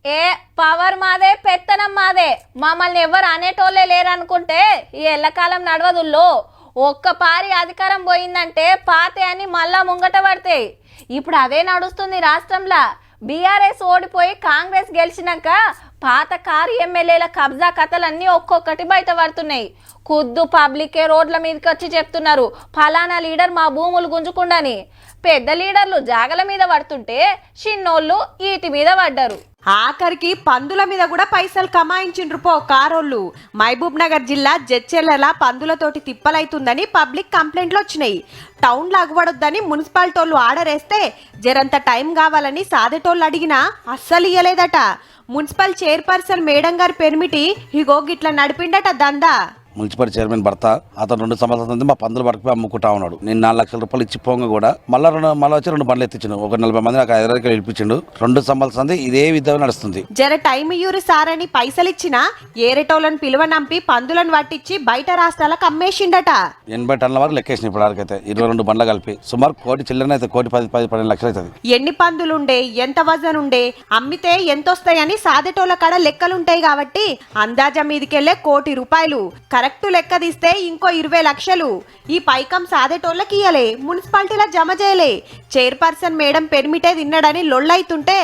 ఏ power మాదే పెత్తనం మాదే మమ్మల్ని ఎవరు అనేటోళ్ళే లేరనుకుంటే ఈ ఎల్లకాలం నడవదుల్లో ఒక్క పారి అధికారం పోయిందంటే పాతే అని మళ్ళా ముంగట పడతాయి. ఇప్పుడు అదే నడుస్తుంది రాష్ట్రంలో. బీఆర్ఎస్ ఓడిపోయి కాంగ్రెస్ గెలిచినాక పాత కారు ఎమ్మెల్యేల కబ్జా కథలన్నీ ఒక్కొక్కటి బయట పడుతున్నాయి. ఖుద్దు పబ్లికే రోడ్ల మీదకి వచ్చి చెప్తున్నారు ఫలానా లీడర్ మా భూములు గుంజుకుండని. పెద్ద లీడర్లు జాగల మీద పడుతుంటే చిన్నోళ్ళు ఈటి మీద పడ్డారు. ఆఖరికి పందుల మీద కూడా పైసలు కమాయించిండ్రు పో కారోళ్ళు. మహబూబ్ నగర్ జిల్లా జడ్చెర్ల పందులతోటి తిప్పలైతుందని పబ్లిక్ కంప్లైంట్లు వచ్చినాయి. టౌన్లో అగవడొద్దని మున్సిపాలిటోళ్ళు ఆర్డర్ వేస్తే జరంత టైం కావాలని సాదేటోళ్ళు అడిగినా అస్సలు ఇయ్యలేదట. మున్సిపల్ చైర్పర్సన్ మేడం గారి పెర్మిటి ఇగో గిట్లా నడిపిండట దందా. మున్సిపల్ చైర్మన్ భర్త అతను 2 సంవత్సరాల మా పందులు పట్టుకుపోయి అమ్ముకుంటా ఉన్నాడు. నేను 4 లక్షల రూపాయలు ఇచ్చి పోంగ కూడా మళ్ళీ వచ్చి 2 బండ్లు ఎత్తిండు. ఒక 40 మంది నాకు 5 రూపాయలు ఇప్పించిండు. 2 సంవత్సరాలు ఇదే విధంగా నడుస్తుంది. జర టైం ఇయ్యూరు సార్ అని పైసలు ఇచ్చినా ఏరేటోళ్ళని పిలువనంపి పందులను పట్టించి బయట రాష్ట్రాలకు అమ్మేసిండట. 80 టన్నుల వరకు లెక్కేసిన ఇప్పుడు వరకైతే 22 బండ్లు కలిపి సుమారు కోటి చిల్లర అయితే కోటి 10-12 లక్షలు అవుతుంది. ఎన్ని పందులుండే ఎంత వజన్ ఉండే అమ్మితే ఎంతొస్తాయని సాదేటోళ్ళ కాడ లెక్కలుంటాయి కాబట్టి అందాజా మీదికెళ్లే ₹1 కోటి. కరెక్ట్ లెక్క తీస్తే ఇంకో 20 లక్షలు. ఈ పైకం సాదేటోళ్ళకి ఇయ్యలే, మున్సిపాలిటీలో జమ చేయలే. చైర్పర్సన్ మేడం పెర్మిటే తిన్నాడని లొల్లైతుంటే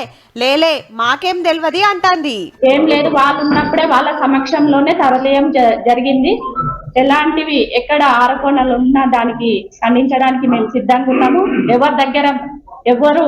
లేలే మాకేం తెలియదు అంటాంది. ఏం లేదు, వాళ్ళు ఉన్నప్పుడే వాళ్ళ సమక్షంలోనే తరలియం జరిగింది. ఎలాంటివి ఎక్కడ ఆరోపణలు ఉన్నా దానికి ఖండించడానికి మేము సిద్ధంగా ఉన్నాము. ఎవరి దగ్గర ఎవరు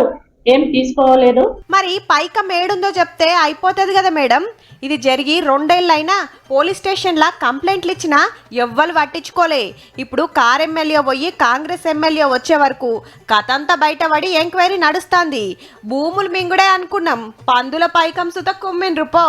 ఏం తీసుకోలేదు. మరి పైకం ఏడుందో చెప్తే అయిపోతుంది కదా మేడం. ఇది జరిగి 2 ఏళ్ళైనా పోలీస్ స్టేషన్లా కంప్లైంట్లు ఇచ్చినా ఎవ్వరు పట్టించుకోలే. ఇప్పుడు కార్ ఎమ్మెల్యే పోయి కాంగ్రెస్ ఎమ్మెల్యే వచ్చే వరకు కథంతా బయటపడి ఎంక్వైరీ నడుస్తుంది. భూములు మింగుడే అనుకున్నాం, పందుల పైకం సుత కుమ్మిండ్రు పో.